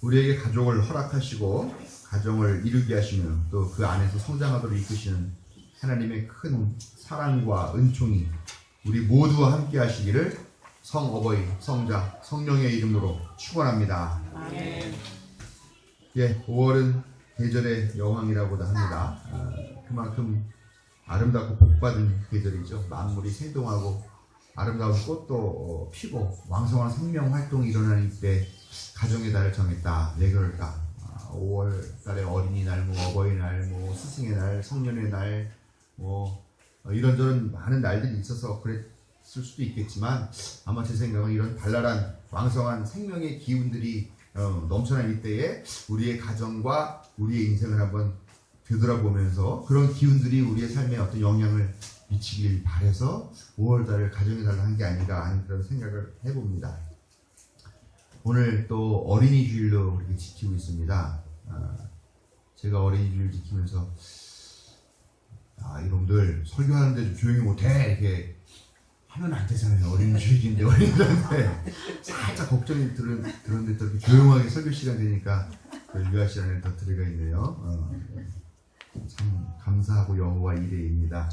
우리에게 가족을 허락하시고 가정을 이루게 하시며 또 그 안에서 성장하도록 이끄시는 하나님의 큰 사랑과 은총이 우리 모두와 함께 하시기를 성어버이, 성자, 성령의 이름으로 축원합니다. 예, 5월은 계절의 여왕이라고도 합니다. 그만큼 아름답고 복받은 계절이죠. 만물이 생동하고 아름다운 꽃도 피고 왕성한 생명 활동이 일어나는 이때 가정의 달을 정했다. 왜 그럴까? 5월 달에 어린이날, 어버이날, 스승의 날, 성년의 날, 이런저런 많은 날들이 있어서 그랬을 수도 있겠지만 아마 제 생각은 이런 발랄한 왕성한 생명의 기운들이 넘쳐난 이때에 우리의 가정과 우리의 인생을 한번 되돌아보면서 그런 기운들이 우리의 삶에 어떤 영향을 미치길 바라서 5월달을 가정의 달로 한 게 아니라 하는 그런 생각을 해봅니다. 오늘 또 어린이 주일로 이렇게 지키고 있습니다. 제가 어린이 주일 지키면서 이놈들 설교하는데 좀 조용히 못해 이렇게 하면 안 되잖아요. 어린이 주일인데 어린이들한테 살짝 걱정이 들었는데 또 이렇게 조용하게 설교 시간 되니까 유아 시간에 더 들어가 있네요. 참 감사하고 영호와 이래입니다.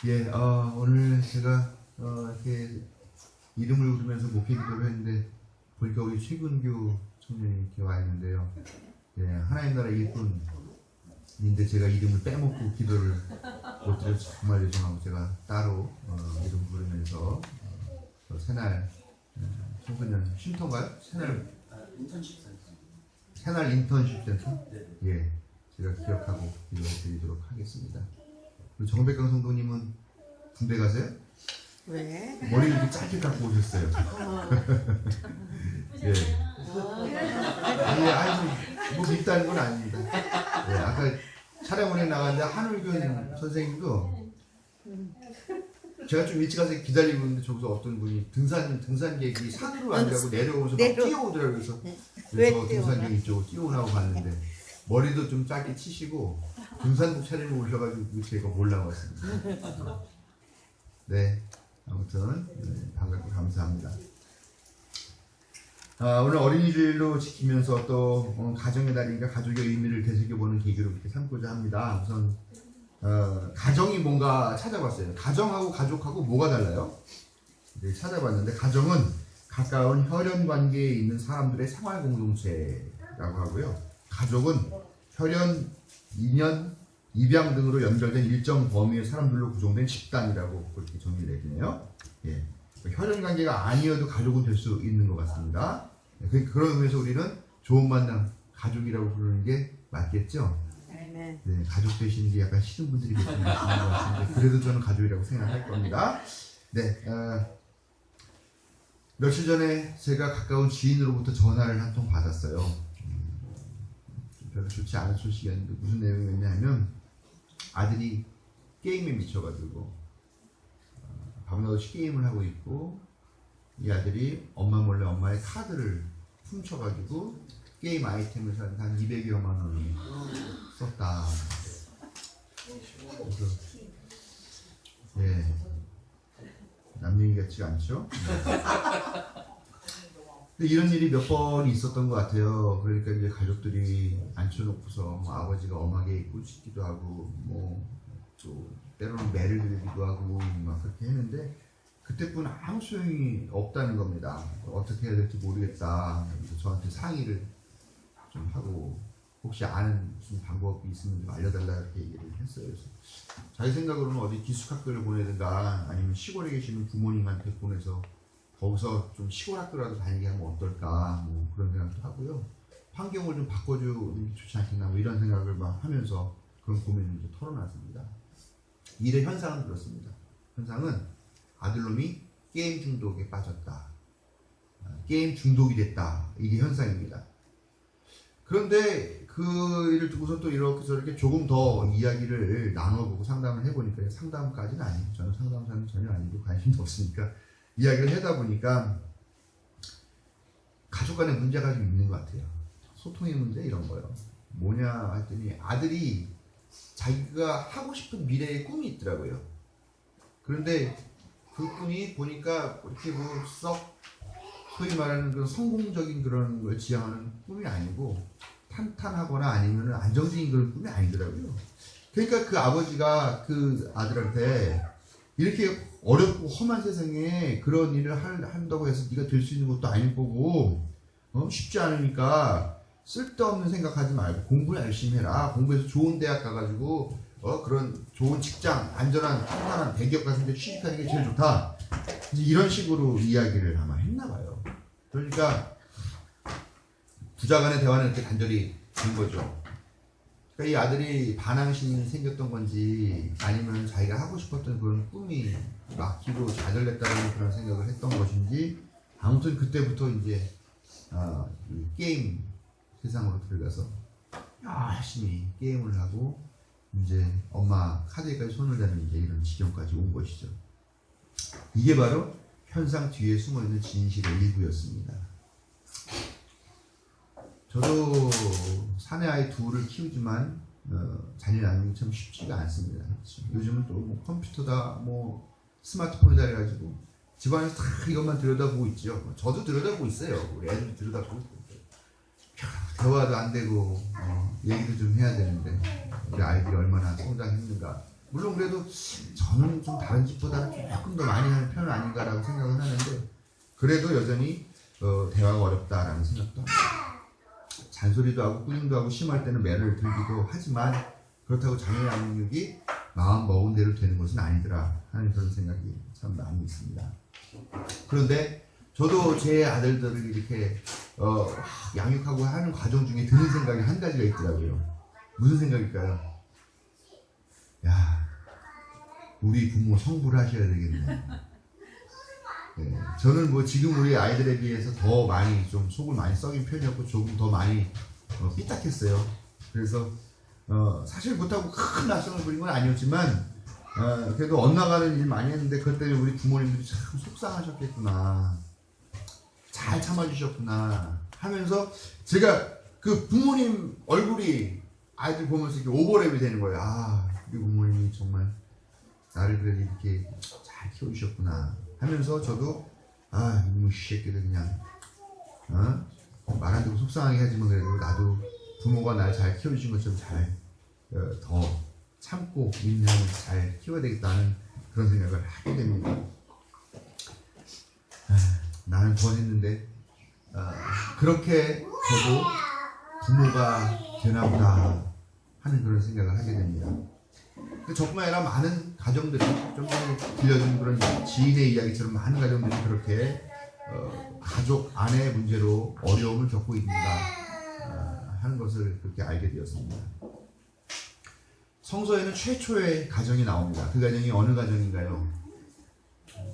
예, 오늘 제가 이렇게 이름을 부르면서 목회 기도를 했는데 보니까 우리 최근규 청년이 이렇게 와 있는데요. 예, 하나님 나라 일꾼인데 제가 이름을 빼먹고 기도를 못 드려서 정말 죄송하고 제가 따로 이름 부르면서 새날 청소년 쉼터인가요? 새날 인턴십 센터. 새날 인턴십 센터? 네. 예, 제가 기억하고 기도해 드리도록 하겠습니다. 우리 정백강 성도님은 군대 가세요? 왜? 머리 이렇게 짧게 깎고 오셨어요. 예. 뭐 밉다는 건 아닙니다. 예, 아까 촬영원에 나갔는데 한울균 선생님도 제가 좀 일찍 가서 기다리고 있는데 저기서 어떤 분이 등산객이 산으로 안 가고 내려오면서 막 뛰어오더라고요. 그래서 등산객 이쪽으로 뛰어오라고 봤는데 머리도 좀 짧게 치시고 등산복 차림을 오셔가지고 제가 올라왔습니다. 네, 아무튼 반갑고 감사합니다. 오늘 어린이 주일로 지키면서 또 가정의 달이니까 가족의 의미를 되새겨보는 계기로 이렇게 삼고자 합니다. 우선 가정이 뭔가 찾아봤어요. 가정하고 가족하고 뭐가 달라요? 네, 찾아봤는데 가정은 가까운 혈연 관계에 있는 사람들의 생활 공동체라고 하고요. 가족은 혈연, 인연, 입양 등으로 연결된 일정 범위의 사람들로 구성된 집단이라고 그렇게 정리를 해주네요. 예. 혈연 관계가 아니어도 가족은 될 수 있는 것 같습니다. 그런 의미에서 우리는 좋은 만남, 가족이라고 부르는 게 맞겠죠? 네, 가족 되시는 게 약간 싫은 분들이 계신 것 같은데 그래도 저는 가족이라고 생각할 겁니다. 네, 며칠 전에 제가 가까운 지인으로부터 전화를 한 통 받았어요. 별로 좋지 않은 소식이었는데 무슨 내용이었냐면 아들이 게임에 미쳐가지고 밤낮 없이 게임을 하고 있고 이 아들이 엄마 몰래 엄마의 카드를 훔쳐가지고 게임 아이템을 사는데 한 200여만 원을 썼다. 그래서 예, 남 얘기 같지가 않죠? 근데 이런 일이 몇 번 있었던 것 같아요. 그러니까 이제 가족들이 앉혀놓고서 아버지가 엄하게 꾸짖기도 하고 또 때로는 매를 들기도 하고 막 그렇게 했는데 그때뿐 아무 소용이 없다는 겁니다. 어떻게 해야 될지 모르겠다. 그래서 저한테 상의를 좀 하고 혹시 아는 무슨 방법이 있으면 좀 알려달라 이렇게 얘기를 했어요. 그래서 자기 생각으로는 어디 기숙학교를 보내든가 아니면 시골에 계시는 부모님한테 보내서 거기서 좀 시골 학교라도 다니게 하면 어떨까 그런 생각도 하고요. 환경을 좀 바꿔주는 게 좋지 않겠나 이런 생각을 막 하면서 그런 고민을 이제 털어놨습니다. 일의 현상은 그렇습니다. 현상은 아들놈이 게임 중독에 빠졌다. 게임 중독이 됐다. 이게 현상입니다. 그런데 그 일을 두고서 또 이렇게 저렇게 조금 더 이야기를 나눠보고 상담을 해보니까 상담까지는 아니고 저는 상담사는 전혀 아니고 관심도 없으니까 이야기를 하다 보니까 가족 간의 문제가 좀 있는 것 같아요. 소통의 문제 이런 거요. 뭐냐 했더니 아들이 자기가 하고 싶은 미래의 꿈이 있더라고요. 그런데 그 꿈이 보니까 이렇게 썩 소위 말하는 그런 성공적인 그런 걸 지향하는 꿈이 아니고 탄탄하거나 아니면 안정적인 그런 꿈이 아니더라고요. 그러니까 그 아버지가 그 아들한테 이렇게 어렵고 험한 세상에 그런 일을 한다고 해서 네가 될 수 있는 것도 아닐 거고 쉽지 않으니까 쓸데없는 생각하지 말고 공부 열심히 해라. 공부해서 좋은 대학 가가지고 그런 좋은 직장, 안전한 탄탄한 대기업 같은 데 취직하는 게 제일 좋다. 이제 이런 식으로 이야기를 아마 했나 봐요. 그러니까 부자간의 대화는 이렇게 단절이 된 거죠. 그러니까 이 아들이 반항심이 생겼던 건지 아니면 자기가 하고 싶었던 그런 꿈이 막히고 좌절됐다는 그런 생각을 했던 것인지 아무튼 그때부터 이제 게임 세상으로 들어가서 열심히 게임을 하고 이제 엄마 카드에까지 손을 대는 이제 이런 지경까지 온 것이죠. 이게 바로 현상 뒤에 숨어있는 진실의 일부였습니다. 저도 사내 아이 둘을 키우지만 자녀 낳는 게 참 쉽지가 않습니다. 그렇죠? 요즘은 또 뭐 컴퓨터다 뭐 스마트폰이다 해가지고 집안에서 다 이것만 들여다보고 있죠. 저도 들여다보고 있어요. 우리 애들도 들여다보고 있어요. 대화도 안 되고 얘기도 좀 해야 되는데 우리 아이들이 얼마나 성장했는가. 물론 그래도 저는 좀 다른 집보다는 조금 더 많이 하는 편은 아닌가라고 생각은 하는데 그래도 여전히 대화가 어렵다라는 생각도 합니다. 잔소리도 하고 꾸중도 하고 심할 때는 매를 들기도 하지만 그렇다고 자녀 양육이 마음 먹은 대로 되는 것은 아니더라 하는 그런 생각이 참 많이 있습니다. 그런데 저도 제 아들들을 이렇게 양육하고 하는 과정 중에 드는 생각이 한 가지가 있더라고요. 무슨 생각일까요? 야, 우리 부모 성불 하셔야 되겠네. 네, 저는 뭐 지금 우리 아이들에 비해서 더 많이 좀 속을 많이 썩인 편이었고 조금 더 많이 삐딱했어요. 그래서 사실 그렇다고 큰 낙성을 부린 건 아니었지만 그래도 엇나가는 일 많이 했는데 그때 우리 부모님들이 참 속상하셨겠구나, 잘 참아주셨구나 하면서 제가 그 부모님 얼굴이 아이들 보면서 이렇게 오버랩이 되는 거예요. 아, 우리 부모님이 정말 나를 그래도 이렇게 잘 키워주셨구나 하면서 저도 이놈의 새끼들 그냥 말 안 듣고 속상하게 하지만 그래도 나도 부모가 날 잘 키워주신 것처럼 잘 더 참고 인내하면서 잘 키워야 되겠다는 그런 생각을 하게 됩니다. 나는 더 했는데 그렇게 저도 부모가 되나보다 하는 그런 생각을 하게 됩니다. 저뿐만 아니라 많은 가정들이 좀 전에 들려준 그런 지인의 이야기처럼 많은 가정들이 그렇게 가족 안의 문제로 어려움을 겪고 있는가 하는 것을 그렇게 알게 되었습니다. 성서에는 최초의 가정이 나옵니다. 그 가정이 어느 가정인가요?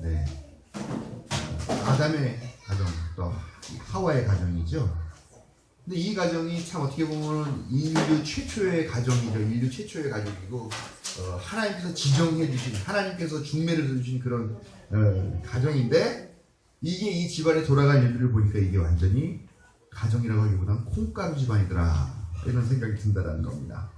네, 아담의 가정, 또 하와의 가정이죠. 근데 이 가정이 참 어떻게 보면 인류 최초의 가정이죠. 인류 최초의 가족이고 하나님께서 지정해 주신, 하나님께서 중매를 주신 그런 가정인데 이게 이 집안에 돌아간 일들을 보니까 이게 완전히 가정이라고 하기보다는 콩가루 집안이더라 이런 생각이 든다는 겁니다.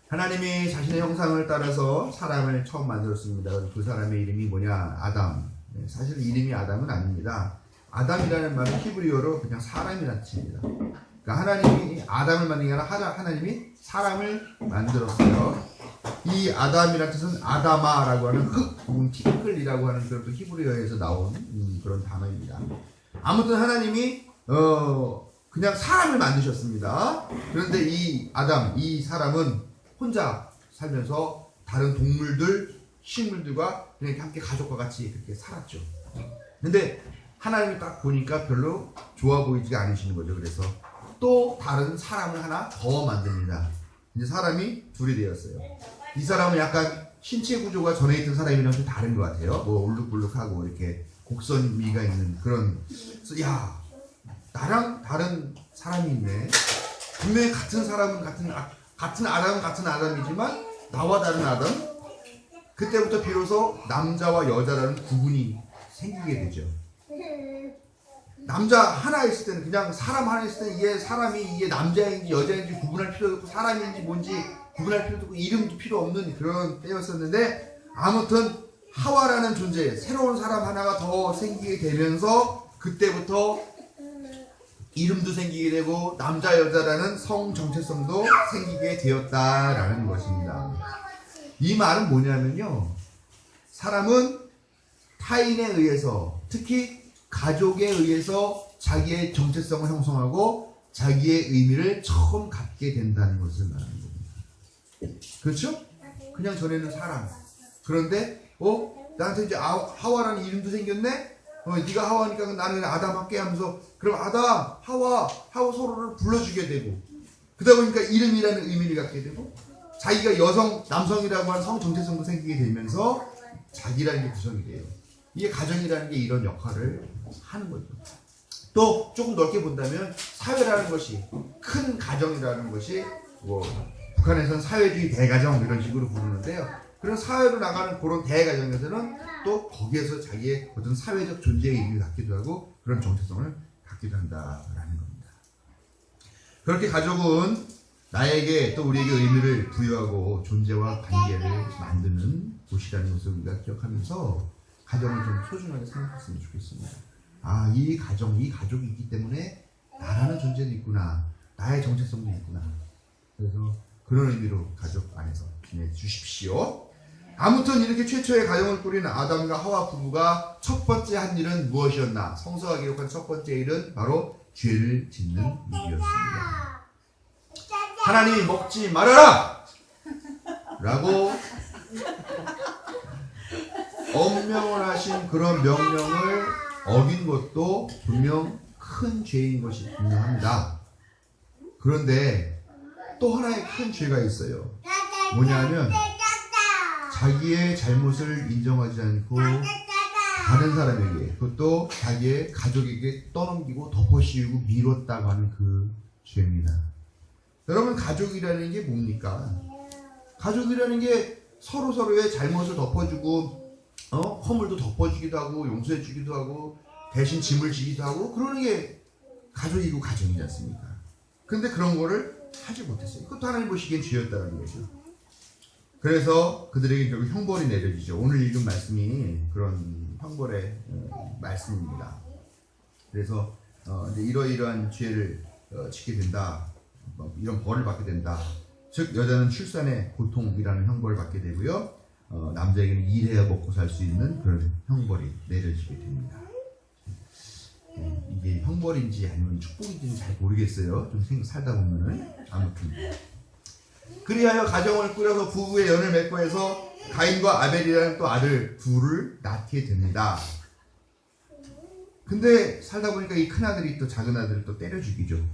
하나님이 자신의 형상을 따라서 사람을 처음 만들었습니다. 그 사람의 이름이 뭐냐? 아담. 사실 이름이 아담은 아닙니다. 아담이라는 말은 히브리어로 그냥 사람이라는 뜻입니다. 그러니까 하나님이 아담을 만든 게 아니라 하나님이 사람을 만들었어요. 이 아담이라는 뜻은 아다마라고 하는 흙 혹은 티클이라고 하는 그런 히브리어에서 나온 그런 단어입니다. 아무튼 하나님이 그냥 사람을 만드셨습니다. 그런데 이 아담, 이 사람은 혼자 살면서 다른 동물들, 식물들과 그냥 함께 가족과 같이 그렇게 살았죠. 근데 하나님이 딱 보니까 별로 좋아 보이지가 않으시는 거죠. 그래서 또 다른 사람을 하나 더 만듭니다. 이제 사람이 둘이 되었어요. 이 사람은 약간 신체 구조가 전에 있던 사람이랑 좀 다른 것 같아요. 뭐 울룩불룩하고 이렇게 곡선 위가 있는 그런. 그래서 야, 나랑 다른 사람이 있네. 분명히 같은 사람은 같은 아담은 같은 아담이지만 나와 다른 아담. 그때부터 비로소 남자와 여자라는 구분이 생기게 되죠. 남자 하나 있을 때는 그냥 사람 하나 있을 때는 이게 사람이 이게 남자인지 여자인지 구분할 필요도 없고 사람인지 뭔지 구분할 필요도 없고 이름도 필요 없는 그런 때였었는데 아무튼 하와라는 존재, 새로운 사람 하나가 더 생기게 되면서 그때부터 이름도 생기게 되고 남자 여자라는 성 정체성도 생기게 되었다라는 것입니다. 이 말은 뭐냐면요, 사람은 타인에 의해서, 특히 가족에 의해서 자기의 정체성을 형성하고 자기의 의미를 처음 갖게 된다는 것을 말하는 겁니다. 그렇죠? 그냥 전에는 사람. 그런데 나한테 이제 하와라는 이름도 생겼네? 네가 하와니까 나는 아담 할게 하면서, 그럼 아담, 하와 서로를 불러주게 되고, 그러다 보니까 이름이라는 의미를 갖게 되고, 자기가 여성, 남성이라고 하는 성 정체성도 생기게 되면서 자기라는 게 구성이 돼요. 이게 가정이라는 게 이런 역할을 하는 거죠. 또 조금 넓게 본다면 사회라는 것이, 큰 가정이라는 것이 북한에서는 사회주의 대가정 이런 식으로 부르는데요. 그런 사회로 나가는 그런 대가정에서는 또 거기에서 자기의 어떤 사회적 존재의 의미를 갖기도 하고 그런 정체성을 갖기도 한다라는 겁니다. 그렇게 가족은 나에게 또 우리에게 의미를 부여하고 존재와 관계를 만드는 곳이라는 것을 우리가 기억하면서 가정을 좀 소중하게 생각했으면 좋겠습니다. 이 가족이 있기 때문에 나라는 존재도 있구나, 나의 정체성도 있구나. 그래서 그런 의미로 가족 안에서 지내주십시오. 아무튼 이렇게 최초의 가정을 꾸린 아담과 하와 부부가 첫 번째 한 일은 무엇이었나? 성서가 기록한 첫 번째 일은 바로 죄를 짓는 일이었습니다. 하나님이 먹지 말아라! 라고 엄명을 하신 그런 명령을 어긴 것도 분명 큰 죄인 것이 분명합니다. 그런데 또 하나의 큰 죄가 있어요. 뭐냐면 자기의 잘못을 인정하지 않고 다른 사람에게, 그것도 자기의 가족에게 떠넘기고 덮어씌우고 미뤘다고 하는 그 죄입니다. 여러분, 가족이라는 게 뭡니까? 가족이라는 게 서로의 잘못을 덮어주고 허물도 덮어주기도 하고 용서해주기도 하고 대신 짐을 지기도 하고 그러는 게 가족이고 가정이지 않습니까? 근데 그런 거를 하지 못했어요. 그것도 하나님 보시기엔 죄였다는 거죠. 그래서 그들에게 결국 형벌이 내려지죠. 오늘 읽은 말씀이 그런 형벌의 말씀입니다. 그래서 이제 이러이러한 죄를 짓게 된다, 이런 벌을 받게 된다. 즉 여자는 출산의 고통이라는 형벌을 받게 되고요, 남자에게는 일해야 먹고 살 수 있는 그런 형벌이 내려지게 됩니다. 이게 형벌인지 아니면 축복인지는 잘 모르겠어요. 좀 살다 보면은. 아무튼 그리하여 가정을 꾸려서 부부의 연을 맺고 해서 가인과 아벨이라는 또 아들 둘을 낳게 됩니다. 근데 살다 보니까 이 큰아들이 또 작은 아들을 또 때려 죽이죠.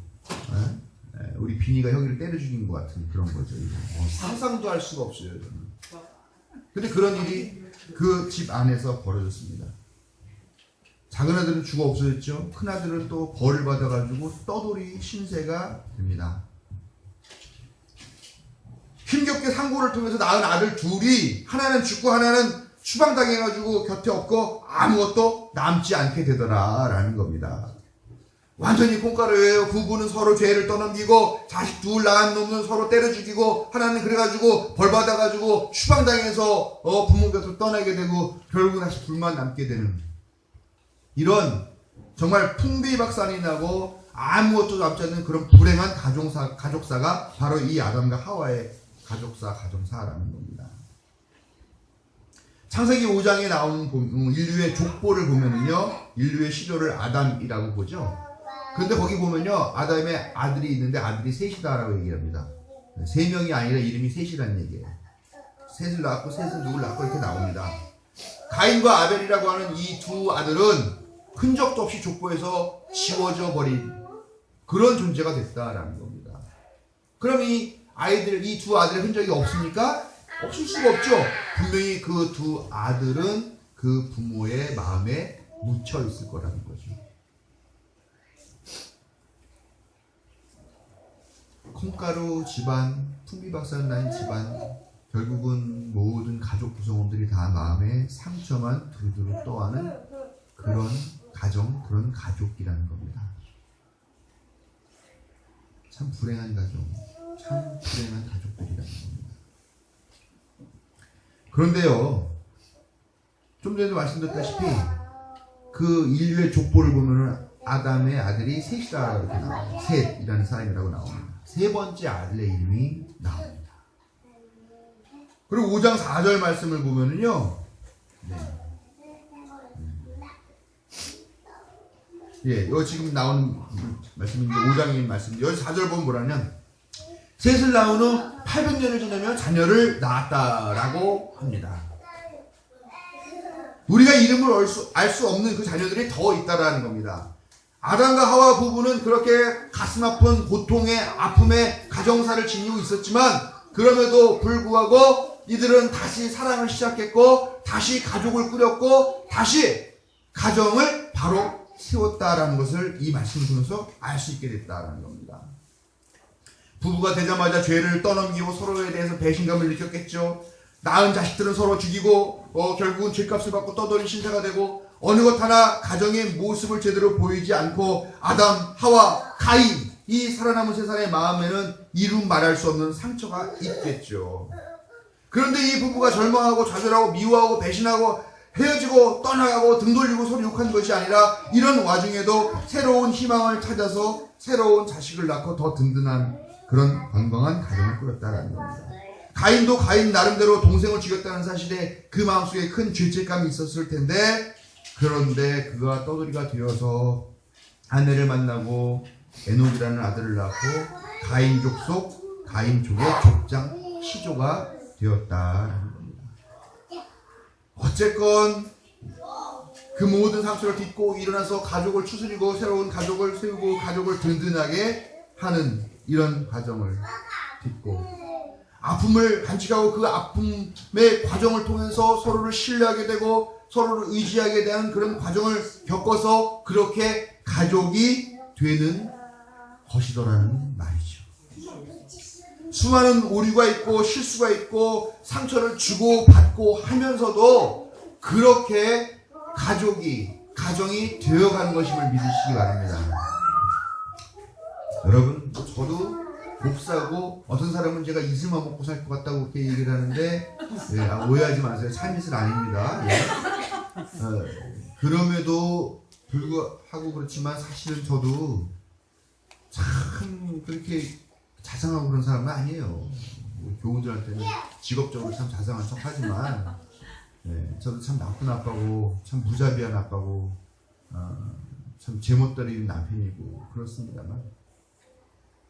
우리 비니가 형이를 때려 죽인 것 같은 그런 거죠. 상상도 할 수가 없어요, 저는. 근데 그런 일이 그 집 안에서 벌어졌습니다. 작은 아들은 죽어 없어졌죠. 큰 아들은 또 벌을 받아가지고 떠돌이 신세가 됩니다. 힘겹게 상고를 통해서 낳은 아들 둘이 하나는 죽고 하나는 추방당해가지고 곁에 없고 아무것도 남지 않게 되더라라는 겁니다. 완전히 콩가루예요. 부부는 서로 죄를 떠넘기고 자식 둘 낳은 놈은 서로 때려 죽이고, 하나는 그래가지고 벌 받아가지고 추방당해서 부모 곁을 떠나게 되고 결국 다시 둘만 남게 되는 이런 정말 풍비박산이 나고 아무것도 남지 않는 그런 불행한 가족사가 바로 이 아담과 하와의 가정사라는 겁니다. 창세기 5장에 나오는 인류의 족보를 보면은요, 인류의 시조를 아담이라고 보죠. 근데 거기 보면요, 아담의 아들이 있는데 아들이 셋이다라고 얘기합니다. 3명이 아니라 이름이 셋이라는 얘기예요. 셋을 낳고 셋을 누굴 낳고 이렇게 나옵니다. 가인과 아벨이라고 하는 이 두 아들은 흔적도 없이 족보에서 지워져 버린 그런 존재가 됐다라는 겁니다. 그럼 이 두 아들의 흔적이 없습니까? 없을 수가 없죠. 분명히 그 두 아들은 그 부모의 마음에 묻혀 있을 거라는 거죠. 콩가루 집안, 풍비박산 난 집안, 결국은 모든 가족 구성원들이 다 마음에 상처만 두루두루 떠하는 그런 가정, 그런 가족이라는 겁니다. 참 불행한 가정, 참 불행한 가족들이라는 겁니다. 그런데요, 좀 전에도 말씀드렸다시피 그 인류의 족보를 보면은 아담의 아들이 셋이다 이렇게 나와요. 셋이라는 사람이라고 나옵니다. 세 번째 아들의 이름이 나옵니다. 그리고 5장 4절 말씀을 보면은요. 예, 여기 지금 나오는 말씀인데 5장의 말씀인데 여기 4절 보면 뭐라냐면 셋을 낳은 후 800년을 지나며 자녀를 낳았다라고 합니다. 우리가 이름을 알 수 없는 그 자녀들이 더 있다라는 겁니다. 아담과 하와 부부는 그렇게 가슴 아픈 고통의 아픔의 가정사를 지니고 있었지만 그럼에도 불구하고 이들은 다시 사랑을 시작했고 다시 가족을 꾸렸고 다시 가정을 바로 세웠다라는 것을 이 말씀을 통해서 알 수 있게 됐다라는 겁니다. 부부가 되자마자 죄를 떠넘기고 서로에 대해서 배신감을 느꼈겠죠. 낳은 자식들은 서로 죽이고 결국은 죄값을 받고 떠돌이 신세가 되고 어느 것 하나 가정의 모습을 제대로 보이지 않고 아담, 하와, 가인 이 살아남은 세 사람의 마음에는 이루 말할 수 없는 상처가 있겠죠. 그런데 이 부부가 절망하고 좌절하고 미워하고 배신하고 헤어지고 떠나가고 등 돌리고 서로 욕한 것이 아니라 이런 와중에도 새로운 희망을 찾아서 새로운 자식을 낳고 더 든든한 그런 건강한 가정을 꾸렸다는 겁니다. 가인도 가인 나름대로 동생을 죽였다는 사실에 그 마음속에 큰 죄책감이 있었을 텐데 그런데 그가 떠돌이가 되어서 아내를 만나고 에녹이라는 아들을 낳고 가인족 속 가인족의 족장 시조가 되었다는 겁니다. 어쨌건 그 모든 상처를 딛고 일어나서 가족을 추스리고 새로운 가족을 세우고 가족을 든든하게 하는 이런 과정을 딛고 아픔을 간직하고 그 아픔의 과정을 통해서 서로를 신뢰하게 되고 서로를 의지하게 되는 그런 과정을 겪어서 그렇게 가족이 되는 것이더라는 말이죠. 수많은 오류가 있고 실수가 있고 상처를 주고 받고 하면서도 그렇게 가정이 되어가는 것임을 믿으시기 바랍니다. 여러분, 저도 목사고 어떤 사람은 제가 이슬만 먹고 살 것 같다고 그렇게 얘기를 하는데 오해하지 마세요. 참이슬 아닙니다. 그럼에도 불구하고 그렇지만 사실은 저도 참 그렇게 자상하고 그런 사람은 아니에요. 교우들한테는 직업적으로 참 자상한 척 하지만 저도 참 나쁜 아빠고 참 무자비한 아빠고 참 제멋대로 남편이고 그렇습니다만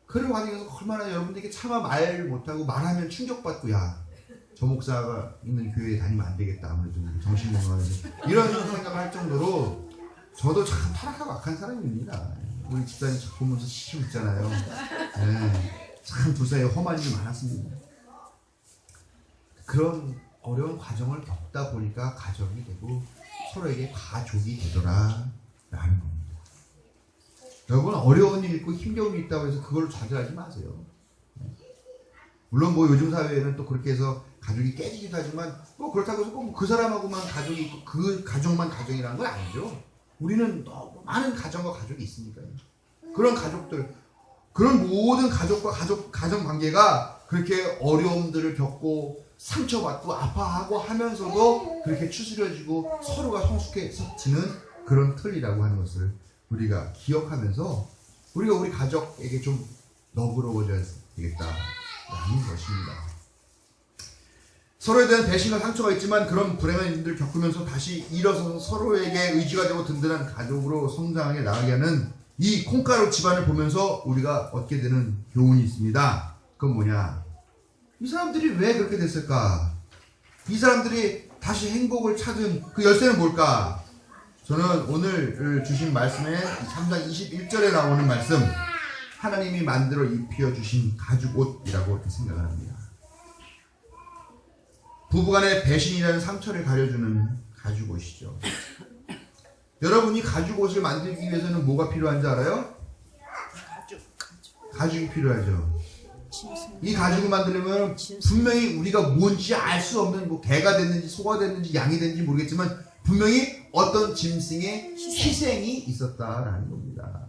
그런 과정에서 얼마나 여러분들에게 차마 말 못하고 말하면 충격받고 야 저 목사가 있는 교회에 다니면 안 되겠다 아무래도 정신건강에서 이런 생각을 할 정도로 저도 참 타락하고 악한 사람입니다. 우리 집사님 보면서 시키고 있잖아요. 참 두 사이에 험한 일이 많았습니다. 그런 어려운 과정을 겪다 보니까 가정이 되고 서로에게 가족이 되더라라는 겁니다. 여러분 어려운 일 있고 힘겨운 일 있다고 해서 그걸로 좌절하지 마세요. 물론 뭐 요즘 사회에는 또 그렇게 해서 가족이 깨지기도 하지만 뭐 그렇다고 해서 꼭 그 사람하고만 가족이 있고 그 가족만 가정이라는 건 아니죠. 우리는 너무 많은 가정과 가족이 있으니까요. 그런 가족들, 그런 모든 가족과 가정 관계가 그렇게 어려움들을 겪고 상처받고 아파하고 하면서도 그렇게 추스려지고 서로가 성숙해지는 그런 틀이라고 하는 것을 우리가 기억하면서 우리가 우리 가족에게 좀 너그러워져야 되겠다라는 것입니다. 서로에 대한 배신과 상처가 있지만 그런 불행한 일들을 겪으면서 다시 일어서서 서로에게 의지가 되고 든든한 가족으로 성장하게 나가게 하는 이 콩가루 집안을 보면서 우리가 얻게 되는 교훈이 있습니다. 그건 뭐냐? 이 사람들이 왜 그렇게 됐을까? 이 사람들이 다시 행복을 찾은 그 열쇠는 뭘까? 저는 오늘 주신 말씀에 3장 21절에 나오는 말씀 하나님이 만들어 입혀주신 가죽 옷이라고 이렇게 생각을 합니다. 부부간의 배신이라는 상처를 가려주는 가죽 옷이죠. 여러분이 가죽 옷을 만들기 위해서는 뭐가 필요한지 알아요? 가죽이 필요하죠. 이 가죽을 만들려면 분명히 우리가 뭔지 알 수 없는 뭐 개가 됐는지 소가 됐는지 양이 됐는지 모르겠지만 분명히 어떤 짐승의 희생이 있었다라는 겁니다.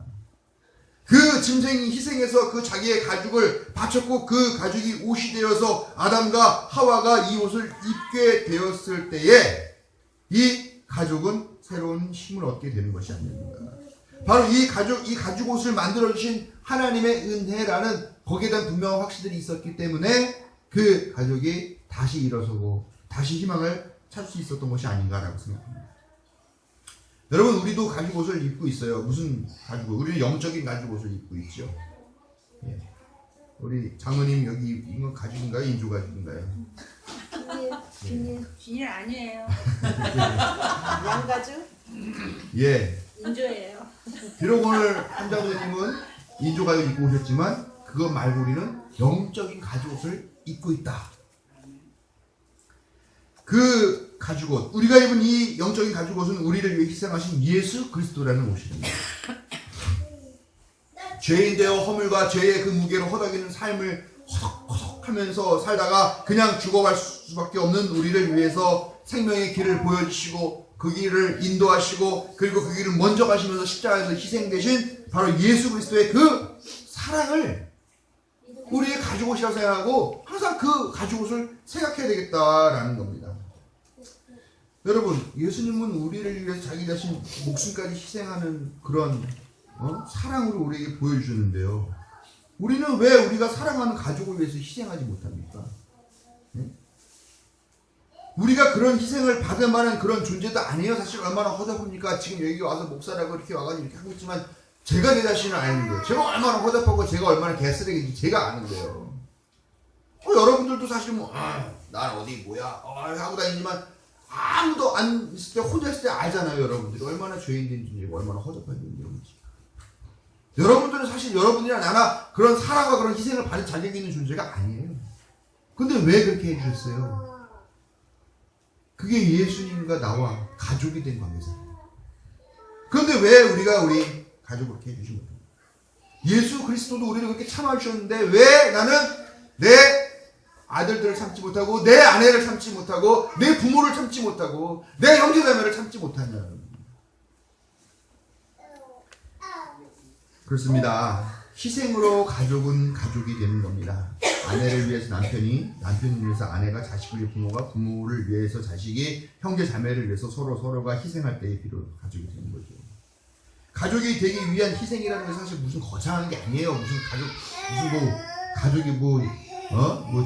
그 짐승이 희생해서 그 자기의 가죽을 바쳤고 그 가죽이 옷이 되어서 아담과 하와가 이 옷을 입게 되었을 때에 이 가죽은 새로운 힘을 얻게 되는 것이 아닙니까? 바로 이 가죽 옷을 만들어주신 하나님의 은혜라는 거기에 대한 분명한 확신들이 있었기 때문에 그 가족이 다시 일어서고 다시 희망을 찾을 수 있었던 것이 아닌가라고 생각합니다. 여러분, 우리도 가죽 옷을 입고 있어요. 무슨 가죽 옷? 우리는 영적인 가죽 옷을 입고 있죠. 예. 우리 장모님 여기 이건 가죽인가요? 인조 가죽인가요? 비닐 아니에요. 양가죽? 예. 인조예요. 비록 오늘 한장모님은 인조 가죽 입고 오셨지만 그것 말고 우리는 영적인 가죽 옷을 입고 있다. 그 가죽옷, 우리가 입은 이 영적인 가죽옷은 우리를 위해 희생하신 예수 그리스도라는 옷입니다. 죄인 되어 허물과 죄의 그 무게로 허덕이는 삶을 허덕허덕하면서 살다가 그냥 죽어갈 수밖에 없는 우리를 위해서 생명의 길을 보여주시고 그 길을 인도하시고 그리고 그 길을 먼저 가시면서 십자가에서 희생되신 바로 예수 그리스도의 그 사랑을 우리의 가죽옷이라고 생각하고 항상 그 가죽옷을 생각해야 되겠다라는 겁니다. 여러분, 예수님은 우리를 위해서 자기 자신 목숨까지 희생하는 그런 사랑을 우리에게 보여주는데요. 우리는 왜 우리가 사랑하는 가족을 위해서 희생하지 못합니까? 네? 우리가 그런 희생을 받을 만한 그런 존재도 아니에요. 사실 얼마나 허접합니까? 지금 여기 와서 목사라고 이렇게 와가지고 이렇게 하고 있지만 제가 내 자신을 아는 거예요. 제가 얼마나 허접하고 제가 얼마나 개쓰레기인지 제가 아는 거예요. 여러분들도 사실 난 어디 뭐야 하고 다니지만 아무도 안 있을 때 혼자 있을 때 알잖아요. 여러분들이 얼마나 죄인인지 얼마나 허접한 존재인지. 여러분들은 사실 여러분이나 나나 그런 사랑과 그런 희생을 받을 자격이 있는 존재가 아니에요. 근데 왜 그렇게 해주셨어요? 그게 예수님과 나와 가족이 된 관계잖아요. 그런데 왜 우리 가족을 그렇게 해주지 못합니까? 예수 그리스도도 우리를 그렇게 참아주셨는데 왜 나는 내 아들들을 참지 못하고 내 아내를 참지 못하고 내 부모를 참지 못하고 내 형제자매를 참지 못하냐는. 그렇습니다. 희생으로 가족은 가족이 되는 겁니다. 아내를 위해서 남편을 위해서 아내가 자식을 위해 부모가 부모를 위해서 자식이 형제자매를 위해서 서로가 희생할 때에 비로 가족이 되는 거죠. 가족이 되기 위한 희생이라는 게 사실 무슨 거창한 게 아니에요. 무슨 가족이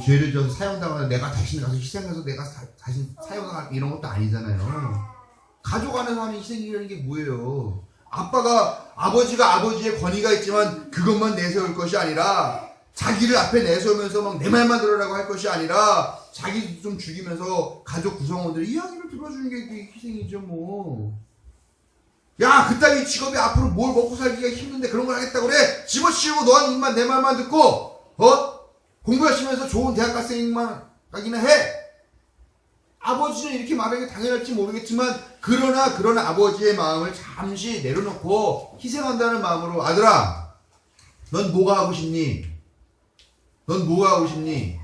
죄를 져서 사형당하다 내가 대신 가서 희생해서 내가 다시 사형당할 이런 것도 아니잖아요. 가족 안에서 하는 희생이라는 게 뭐예요? 아버지가 아버지의 권위가 있지만 그것만 내세울 것이 아니라 자기를 앞에 내세우면서 막 내 말만 들으라고 할 것이 아니라 자기도 좀 죽이면서 가족 구성원들이 이야기를 들어주는 게 희생이죠 뭐. 야, 그따위 직업이 앞으로 뭘 먹고 살기가 힘든데 그런 걸 하겠다고 그래? 집어치우고 너한 입만 내 말만 듣고 공부 열심히 해서 좋은 대학생만 가기는 해. 아버지는 이렇게 말하는 게 당연할지 모르겠지만 그러나 아버지의 마음을 잠시 내려놓고 희생한다는 마음으로 아들아, 넌 뭐가 하고 싶니? 넌 뭐가 하고 싶니?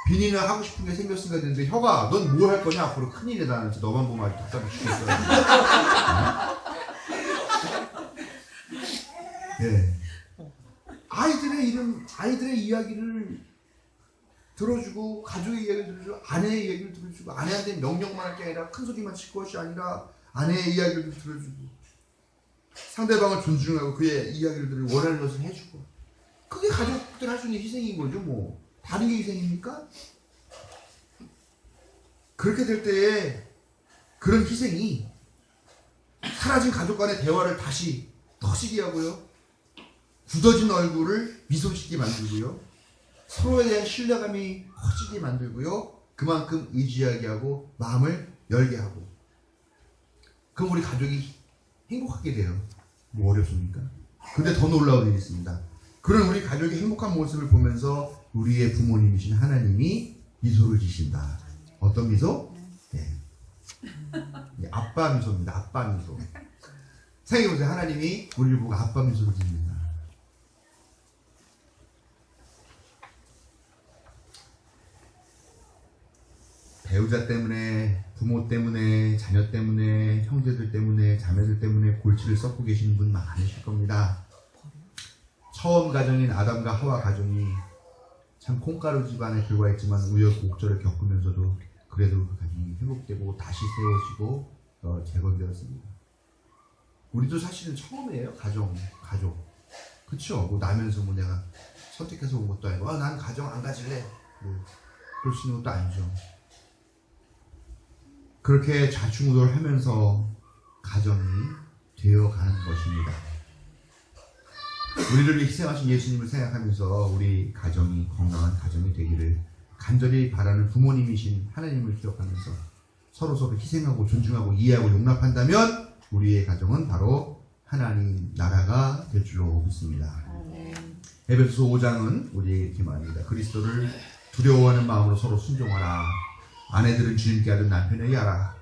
비니는 하고 싶은 게 생겼으니까 되는데 혀가 넌 뭘 할 거냐? 앞으로 큰일이다. 나는 너만 보면 아주 답답해 죽겠어. 네. 아이들의 이야기를 들어주고 가족의 이야기를 들어주고 아내의 이야기를 들어주고 아내한테 명령만 할 게 아니라 큰 소리만 칠 것이 아니라 아내의 이야기를 들어주고 상대방을 존중하고 그의 이야기를 들으고 원하는 것을 해주고 그게 가족들 할 수 있는 희생인 거죠 뭐. 다른 게 희생입니까? 그렇게 될 때에 그런 희생이 사라진 가족 간의 대화를 다시 터지게 하고요. 굳어진 얼굴을 미소짓게 만들고요. 서로에 대한 신뢰감이 커지게 만들고요. 그만큼 의지하게 하고 마음을 열게 하고 그럼 우리 가족이 행복하게 돼요. 뭐 어렵습니까? 근데 더 놀라운 일이 있습니다. 그런 우리 가족의 행복한 모습을 보면서 우리의 부모님이신 하나님이 미소를 지신다. 어떤 미소? 네. 아빠 미소입니다. 아빠 미소. 생각해보세요. 하나님이 우리를 보고 아빠 미소를 짓는다. 배우자 때문에, 부모 때문에, 자녀 때문에, 형제들 때문에, 자매들 때문에 골치를 썩고 계시는 분 많으실 겁니다. 처음 가정인 아담과 하와 가정이 참 콩가루 집안에 들어와 있지만 우여곡절을 겪으면서도 그래도 그 가정이 회복되고 다시 세워지고 재건되었습니다. 우리도 사실은 처음이에요. 가족. 그쵸? 뭐 나면서 뭐 내가 선택해서 온 것도 아니고 난 가정 안 가질래. 뭐 그럴 수 있는 것도 아니죠. 그렇게 좌충우돌 하면서 가정이 되어가는 것입니다. 우리를 위해 희생하신 예수님을 생각하면서 우리 가정이 건강한 가정이 되기를 간절히 바라는 부모님이신 하나님을 기억하면서 서로 희생하고 존중하고 이해하고 용납한다면 우리의 가정은 바로 하나님 나라가 될 줄로 믿습니다. 에베소서 5장은 우리에게 이렇게 말합니다. 그리스도를 두려워하는 마음으로 서로 순종하라. 아내들은 주님께 하듯 남편에게 하라.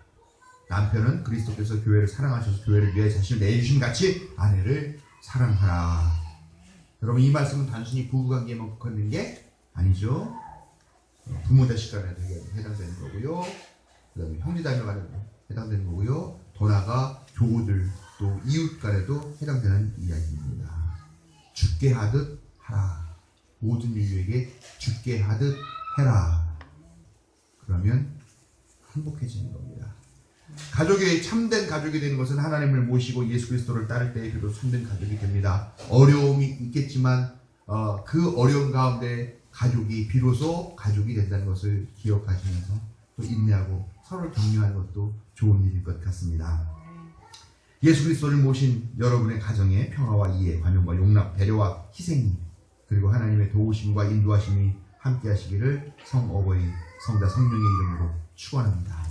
남편은 그리스도께서 교회를 사랑하셔서 교회를 위해 자신을 내주신 같이 아내를 사랑하라. 여러분, 이 말씀은 단순히 부부관계에만 국한된 게 아니죠. 부모 자식 간에도 해당되는 거고요. 그 다음에 형제자매 간에도 해당되는 거고요. 더 나아가 교우들 또 이웃 간에도 해당되는 이야기입니다. 죽게 하듯 하라. 모든 인류에게 죽게 하듯 해라. 그러면 행복해지는 겁니다. 가족이 참된 가족이 되는 것은 하나님을 모시고 예수 그리스도를 따를 때에 그도 참된 가족이 됩니다. 어려움이 있겠지만 그 어려움 가운데 가족이 비로소 가족이 된다는 것을 기억하시면서 또 인내하고 서로를 격려하는 것도 좋은 일일 것 같습니다. 예수 그리스도를 모신 여러분의 가정에 평화와 이해, 관용과 용납, 배려와 희생이 그리고 하나님의 도우심과 인도하심이 함께 하시기를 성어버이 성자 성령의 이름으로 축원합니다.